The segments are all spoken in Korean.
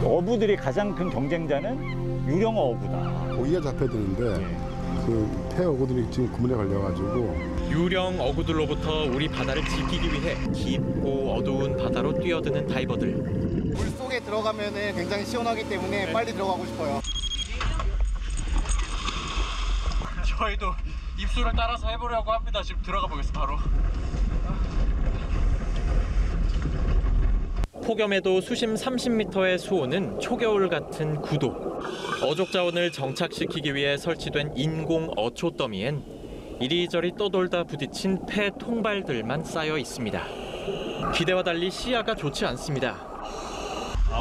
어부들이 가장 큰 경쟁자는 유령어 어부다. 고기가 잡혀야 되는데 그 폐어구들이 지금 그물에 걸려가지고 유령 어구들로부터 우리 바다를 지키기 위해 깊고 어두운 바다로 뛰어드는 다이버들. 물 속에 들어가면 굉장히 시원하기 때문에 빨리 들어가고 싶어요. 저희도 입술을 따라서 해보려고 합니다. 지금 들어가 보겠습니다. 바로. 폭염에도 수심 30m의 수온은 초겨울 같은 9도. 어족 자원을 정착시키기 위해 설치된 인공 어초 더미엔 이리저리 떠돌다 부딪힌 폐 통발들만 쌓여 있습니다. 기대와 달리 시야가 좋지 않습니다.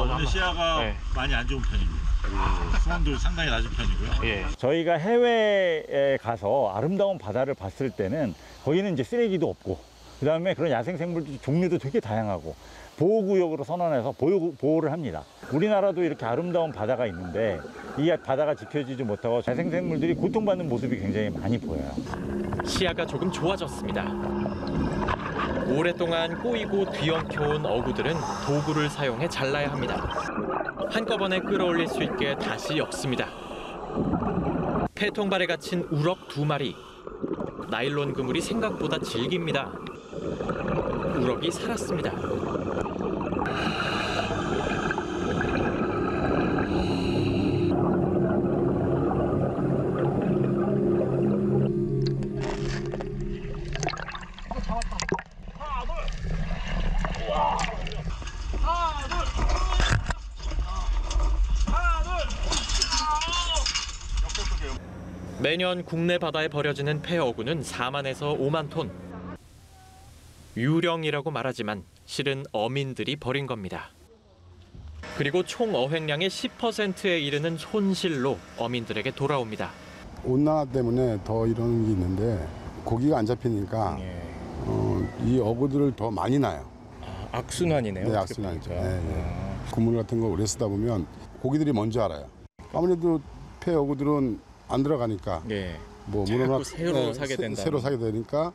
오늘 시야가 많이 안 좋은 편입니다. 수온도 상당히 낮은 편이고요. 저희가 해외에 가서 아름다운 바다를 봤을 때는 거기는 이제 쓰레기도 없고 그다음에 그런 야생생물 종류도 되게 다양하고 보호구역으로 선언해서 보호를 합니다. 우리나라도 이렇게 아름다운 바다가 있는데 이 바다가 지켜지지 못하고 야생생물들이 고통받는 모습이 굉장히 많이 보여요. 시야가 조금 좋아졌습니다. 오랫동안 꼬이고 뒤엉켜온 어구들은 도구를 사용해 잘라야 합니다. 한꺼번에 끌어올릴 수 있게 다시 엮습니다. 폐통발에 갇힌 우럭 2마리. 나일론 그물이 생각보다 질깁니다. 우럭이 살았습니다. 매년 국내 바다에 버려지는 폐어구는 4만에서 5만 톤. 유령이라고 말하지만 실은 어민들이 버린 겁니다. 그리고 총 어획량의 10%에 이르는 손실로 어민들에게 돌아옵니다. 온난화 때문에 더 이런 게 있는데 고기가 안 잡히니까 이 어부들을 더 많이 나요. 악순환이네요. 네, 악순환이죠. 그물 같은 거 오래 쓰다 보면 고기들이 뭔지 알아요. 아무래도 폐어구들은 안 들어가니까 뭐 물어나 새로 사게 된다. 새로 사게 되니까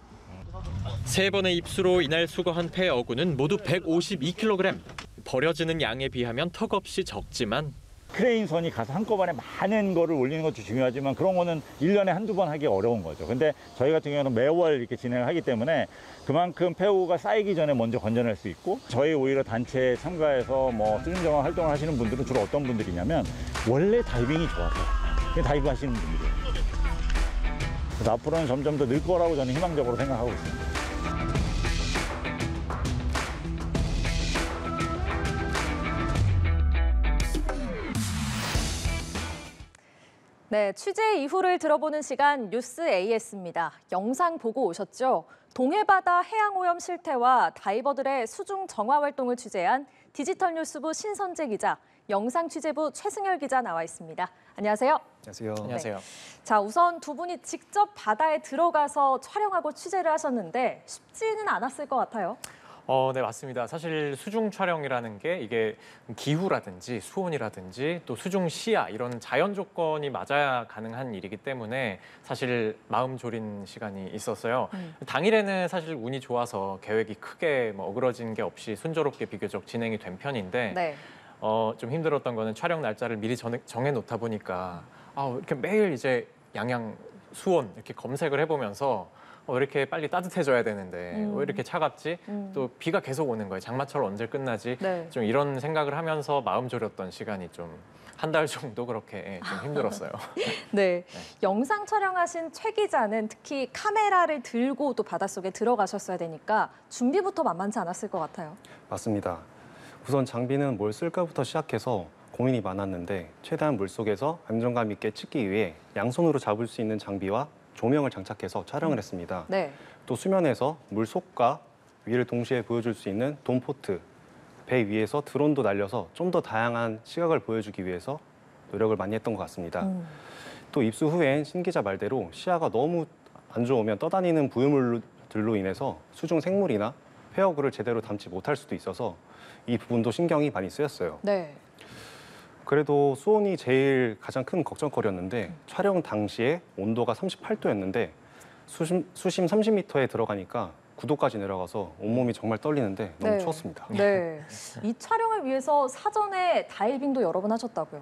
3번의 입수로 이날 수거한 폐어구는 모두 152kg. 버려지는 양에 비하면 턱없이 적지만 크레인선이 가서 한꺼번에 많은 거를 올리는 것도 중요하지만 그런 거는 1년에 한두 번 하기 어려운 거죠. 근데 저희 같은 경우는 매월 이렇게 진행을 하기 때문에 그만큼 폐어구가 쌓이기 전에 먼저 건져낼 수 있고 저희 오히려 단체에 참가해서 뭐 수중정화 활동을 하시는 분들은 주로 어떤 분들이냐면 원래 다이빙이 좋아서 다이브 하시는 분들이에요. 그래서 앞으로는 점점 더 늘 거라고 저는 희망적으로 생각하고 있습니다. 네, 취재 이후를 들어보는 시간 뉴스 AS입니다. 영상 보고 오셨죠? 동해바다 해양오염 실태와 다이버들의 수중 정화 활동을 취재한 디지털 뉴스부 신선재 기자, 영상 취재부 최승열 기자 나와 있습니다. 안녕하세요. 안녕하세요. 안녕하세요. 자, 우선 두 분이 직접 바다에 들어가서 촬영하고 취재를 하셨는데 쉽지는 않았을 것 같아요. 네, 맞습니다. 사실 수중 촬영이라는 게 이게 기후라든지 수온이라든지 또 수중 시야 이런 자연 조건이 맞아야 가능한 일이기 때문에 사실 마음 졸인 시간이 있었어요. 당일에는 사실 운이 좋아서 계획이 크게 뭐 어그러진 게 없이 순조롭게 비교적 진행이 된 편인데 네. 좀 힘들었던 거는 촬영 날짜를 미리 정해 놓다 보니까 이렇게 매일 이제 양양 수온 이렇게 검색을 해보면서 왜 이렇게 빨리 따뜻해져야 되는데 왜 이렇게 차갑지? 또 비가 계속 오는 거예요. 장마철 언제 끝나지? 네. 좀 이런 생각을 하면서 마음 졸였던 시간이 좀 한 달 정도 그렇게 좀 힘들었어요. 네. 영상 촬영하신 최 기자는 특히 카메라를 들고 또 바닷속에 들어가셨어야 되니까 준비부터 만만치 않았을 것 같아요. 맞습니다. 우선 장비는 뭘 쓸까부터 시작해서 고민이 많았는데 최대한 물속에서 안정감 있게 찍기 위해 양손으로 잡을 수 있는 장비와 조명을 장착해서 촬영을 했습니다. 네. 또 수면에서 물 속과 위를 동시에 보여줄 수 있는 돔포트, 배 위에서 드론도 날려서 좀 더 다양한 시각을 보여주기 위해서 노력을 많이 했던 것 같습니다. 또 입수 후엔 신 기자 말대로 시야가 너무 안 좋으면 떠다니는 부유물들로 인해서 수중 생물이나 회어구를 제대로 담지 못할 수도 있어서 이 부분도 신경이 많이 쓰였어요. 네. 그래도 수온이 제일 가장 큰 걱정거리였는데 촬영 당시에 온도가 38도였는데 수심 30m에 들어가니까 9도까지 내려가서 온몸이 정말 떨리는데 너무 네. 추웠습니다. 네. 이 촬영을 위해서 사전에 다이빙도 여러 번 하셨다고요?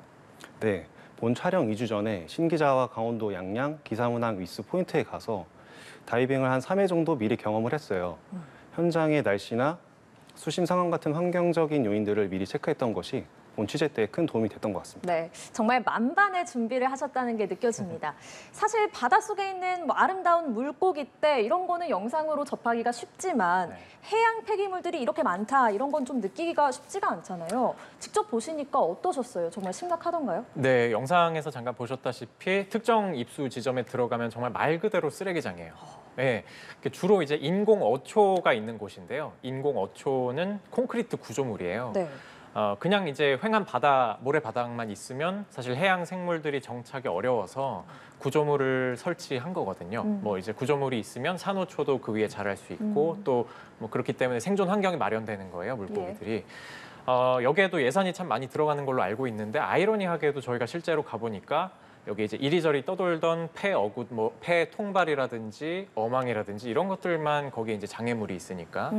네, 본 촬영 2주 전에 신 기자와 강원도 양양, 기사문항 위스 포인트에 가서 다이빙을 한 3회 정도 미리 경험을 했어요. 현장의 날씨나 수심 상황 같은 환경적인 요인들을 미리 체크했던 것이 본 취재 때 큰 도움이 됐던 것 같습니다. 네, 정말 만반의 준비를 하셨다는 게 느껴집니다. 사실 바닷속에 있는 뭐 아름다운 물고기떼 이런 거는 영상으로 접하기가 쉽지만 네. 해양 폐기물들이 이렇게 많다 이런 건 좀 느끼기가 쉽지가 않잖아요. 직접 보시니까 어떠셨어요? 정말 심각하던가요? 네, 영상에서 잠깐 보셨다시피 특정 입수 지점에 들어가면 정말 말 그대로 쓰레기장이에요. 네, 주로 이제 인공 어초가 있는 곳인데요. 인공 어초는 콘크리트 구조물이에요. 네. 그냥 이제 횡한 바다, 모래 바닥만 있으면 사실 해양 생물들이 정착이 어려워서 구조물을 설치한 거거든요. 뭐 이제 구조물이 있으면 산호초도 그 위에 자랄 수 있고 또 뭐 그렇기 때문에 생존 환경이 마련되는 거예요, 물고기들이. 여기에도 예산이 참 많이 들어가는 걸로 알고 있는데 아이러니하게도 저희가 실제로 가보니까 여기 이제 이리저리 떠돌던 폐 어구, 뭐 폐 통발이라든지 어망이라든지 이런 것들만 거기에 이제 장애물이 있으니까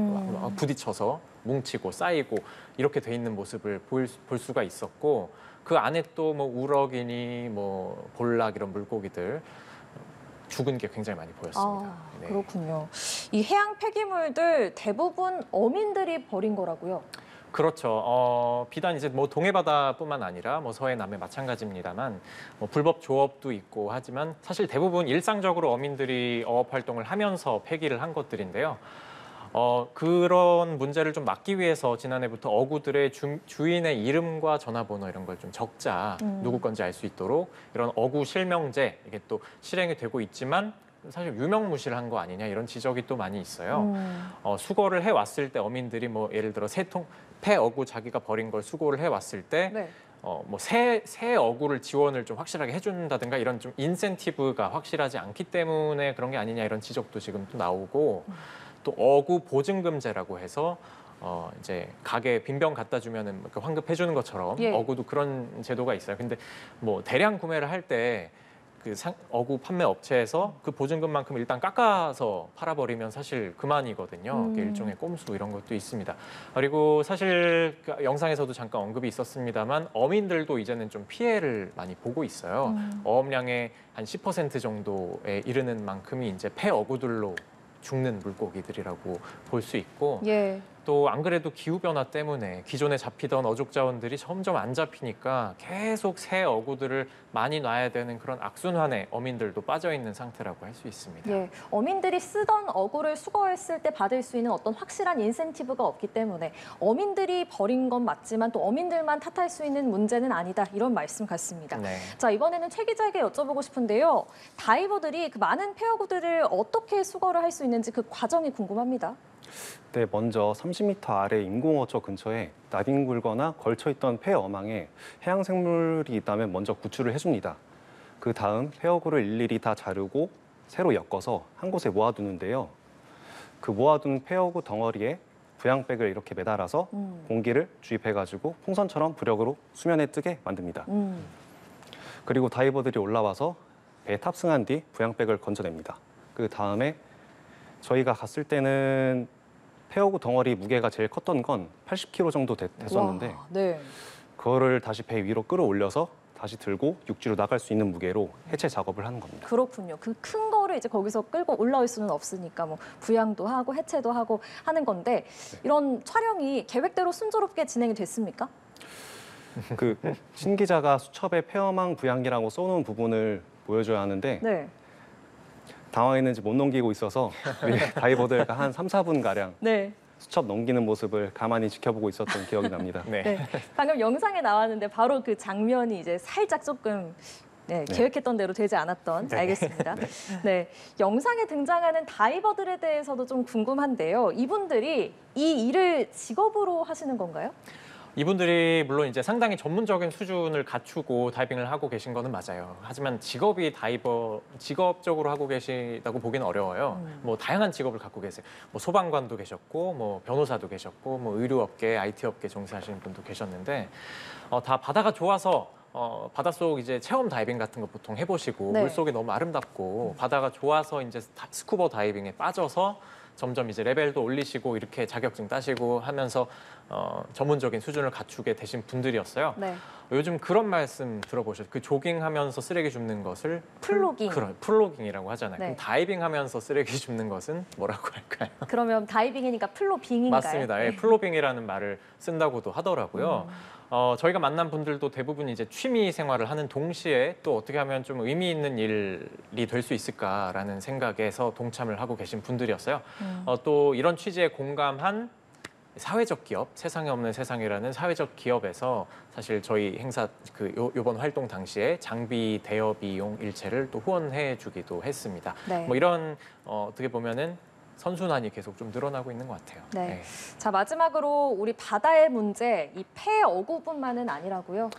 부딪혀서 뭉치고 쌓이고 이렇게 돼 있는 모습을 볼 수가 있었고 그 안에 또 뭐 우럭이니 뭐 볼락 이런 물고기들 죽은 게 굉장히 많이 보였습니다. 네. 그렇군요. 이 해양 폐기물들 대부분 어민들이 버린 거라고요? 그렇죠. 비단 이제 뭐 동해바다뿐만 아니라 뭐 서해 남해 마찬가지입니다만 뭐 불법 조업도 있고 하지만 사실 대부분 일상적으로 어민들이 어업 활동을 하면서 폐기를 한 것들인데요. 그런 문제를 좀 막기 위해서 지난해부터 어구들의 주인의 이름과 전화번호 이런 걸 좀 적자 누구 건지 알 수 있도록 이런 어구 실명제 이게 또 실행이 되고 있지만 사실 유명무실한 거 아니냐 이런 지적이 또 많이 있어요. 수거를 해왔을 때 어민들이 뭐 예를 들어 폐 어구 자기가 버린 걸 수거를 해왔을 때 네. 뭐 새 어구를 지원을 좀 확실하게 해준다든가 이런 좀 인센티브가 확실하지 않기 때문에 그런 게 아니냐 이런 지적도 지금 또 나오고 또 어구 보증금제라고 해서 이제 가게에 빈병 갖다 주면은 환급해 주는 것처럼 예. 어구도 그런 제도가 있어요. 근데 뭐 대량 구매를 할 때 그 어구 판매 업체에서 그 보증금만큼 일단 깎아서 팔아버리면 사실 그만이거든요. 일종의 꼼수 이런 것도 있습니다. 그리고 사실 그 영상에서도 잠깐 언급이 있었습니다만 어민들도 이제는 좀 피해를 많이 보고 있어요. 어업량의 한 10% 정도에 이르는 만큼이 이제 폐 어구들로 죽는 물고기들이라고 볼 수 있고 예. 또 안 그래도 기후변화 때문에 기존에 잡히던 어족 자원들이 점점 안 잡히니까 계속 새 어구들을 많이 놔야 되는 그런 악순환에 어민들도 빠져 있는 상태라고 할 수 있습니다. 예, 어민들이 쓰던 어구를 수거했을 때 받을 수 있는 어떤 확실한 인센티브가 없기 때문에 어민들이 버린 건 맞지만 또 어민들만 탓할 수 있는 문제는 아니다 이런 말씀 같습니다. 네. 자, 이번에는 최 기자에게 여쭤보고 싶은데요. 다이버들이 그 많은 폐어구들을 어떻게 수거를 할 수 있는지 그 과정이 궁금합니다. 네, 먼저 30m 아래 인공어초 근처에 나빙 굴거나 걸쳐있던 폐 어망에 해양 생물이 있다면 먼저 구출을 해줍니다. 그 다음 폐어구를 일일이 다 자르고 새로 엮어서 한 곳에 모아두는데요. 그 모아둔 폐어구 덩어리에 부양백을 이렇게 매달아서 공기를 주입해가지고 풍선처럼 부력으로 수면에 뜨게 만듭니다. 그리고 다이버들이 올라와서 배에 탑승한 뒤 부양백을 건져냅니다. 그 다음에 저희가 갔을 때는 폐어구 덩어리 무게가 제일 컸던 건 80kg 정도 됐었는데 와, 네. 그거를 다시 배 위로 끌어올려서 다시 들고 육지로 나갈 수 있는 무게로 해체 작업을 하는 겁니다. 그렇군요. 그 큰 거를 이제 거기서 끌고 올라올 수는 없으니까 뭐 부양도 하고 해체도 하고 하는 건데 이런 촬영이 계획대로 순조롭게 진행이 됐습니까? 그 신 기자가 수첩에 폐어망 부양이라고 써놓은 부분을 보여줘야 하는데 네. 당황했는지 못 넘기고 있어서 우리 다이버들과 한 3, 4분 가량 네. 수첩 넘기는 모습을 가만히 지켜보고 있었던 기억이 납니다. 네. 네. 방금 영상에 나왔는데 바로 그 장면이 이제 살짝 조금 계획했던 대로 되지 않았던 알겠습니다. 네. 영상에 등장하는 다이버들에 대해서도 좀 궁금한데요. 이분들이 이 일을 직업으로 하시는 건가요? 이분들이 물론 이제 상당히 전문적인 수준을 갖추고 다이빙을 하고 계신 거는 맞아요. 하지만 직업적으로 하고 계시다고 보기는 어려워요. 뭐 다양한 직업을 갖고 계세요. 뭐 소방관도 계셨고, 뭐 변호사도 계셨고, 뭐 의료업계, IT업계 종사하시는 분도 계셨는데 다 바다가 좋아서 바닷속 이제 체험 다이빙 같은 거 보통 해보시고 네. 물속이 너무 아름답고 바다가 좋아서 이제 스쿠버 다이빙에 빠져서 점점 이제 레벨도 올리시고 이렇게 자격증 따시고 하면서 전문적인 수준을 갖추게 되신 분들이었어요. 네. 요즘 그런 말씀 들어보셨죠? 그 조깅하면서 쓰레기 줍는 것을 플로깅. 플로깅이라고 하잖아요. 네. 그럼 다이빙하면서 쓰레기 줍는 것은 뭐라고 할까요? 그러면 다이빙이니까 플로빙인가요? 맞습니다. 예, 플로빙이라는 말을 쓴다고도 하더라고요. 저희가 만난 분들도 대부분 이제 취미 생활을 하는 동시에 또 어떻게 하면 좀 의미 있는 일이 될 수 있을까라는 생각에서 동참을 하고 계신 분들이었어요. 또 이런 취지에 공감한 사회적 기업, 세상에 없는 세상이라는 사회적 기업에서 사실 저희 행사 요번 활동 당시에 장비 대여 비용 일체를 또 후원해 주기도 했습니다. 네. 뭐 이런 어떻게 보면은 선순환이 계속 좀 늘어나고 있는 것 같아요. 네. 네. 자, 마지막으로 우리 바다의 문제, 이 폐어구뿐만은 아니라고요?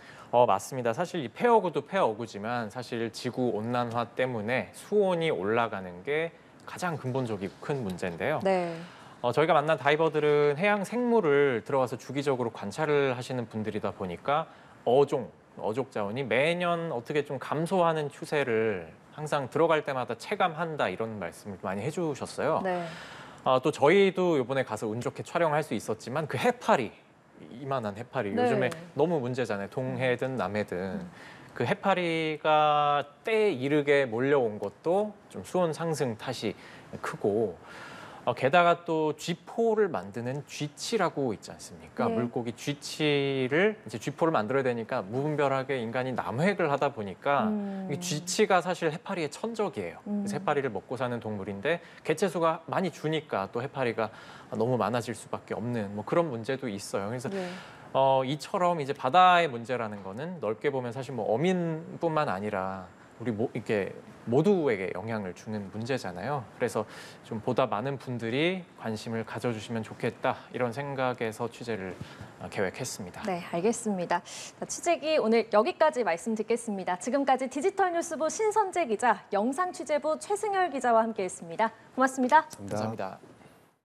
맞습니다. 사실 이 폐어구도 폐어구지만 사실 지구 온난화 때문에 수온이 올라가는 게 가장 근본적이고 큰 문제인데요. 네. 저희가 만난 다이버들은 해양 생물을 들어가서 주기적으로 관찰을 하시는 분들이다 보니까 어족 자원이 매년 어떻게 좀 감소하는 추세를 항상 들어갈 때마다 체감한다 이런 말씀을 많이 해주셨어요. 네. 또 저희도 이번에 가서 운 좋게 촬영할 수 있었지만 그 해파리, 이만한 해파리 네. 요즘에 너무 문제잖아요. 동해든 남해든. 그 해파리가 때에 이르게 몰려온 것도 좀 수온 상승 탓이 크고 게다가 또 쥐포를 만드는 쥐치라고 있지 않습니까? 네. 물고기 쥐치를 이제 쥐포를 만들어야 되니까 무분별하게 인간이 남획을 하다 보니까 이 쥐치가 사실 해파리의 천적이에요. 그래서 해파리를 먹고 사는 동물인데 개체수가 많이 주니까 또 해파리가 너무 많아질 수밖에 없는 뭐 그런 문제도 있어요. 그래서 네. 이처럼 이제 바다의 문제라는 거는 넓게 보면 사실 뭐 어민뿐만 아니라 우리 이렇게 모두에게 영향을 주는 문제잖아요. 그래서 좀 보다 많은 분들이 관심을 가져주시면 좋겠다 이런 생각에서 취재를 계획했습니다. 네, 알겠습니다. 자, 취재기 오늘 여기까지 말씀 듣겠습니다. 지금까지 디지털 뉴스부 신선재 기자, 영상 취재부 최승열 기자와 함께했습니다. 고맙습니다. 감사합니다.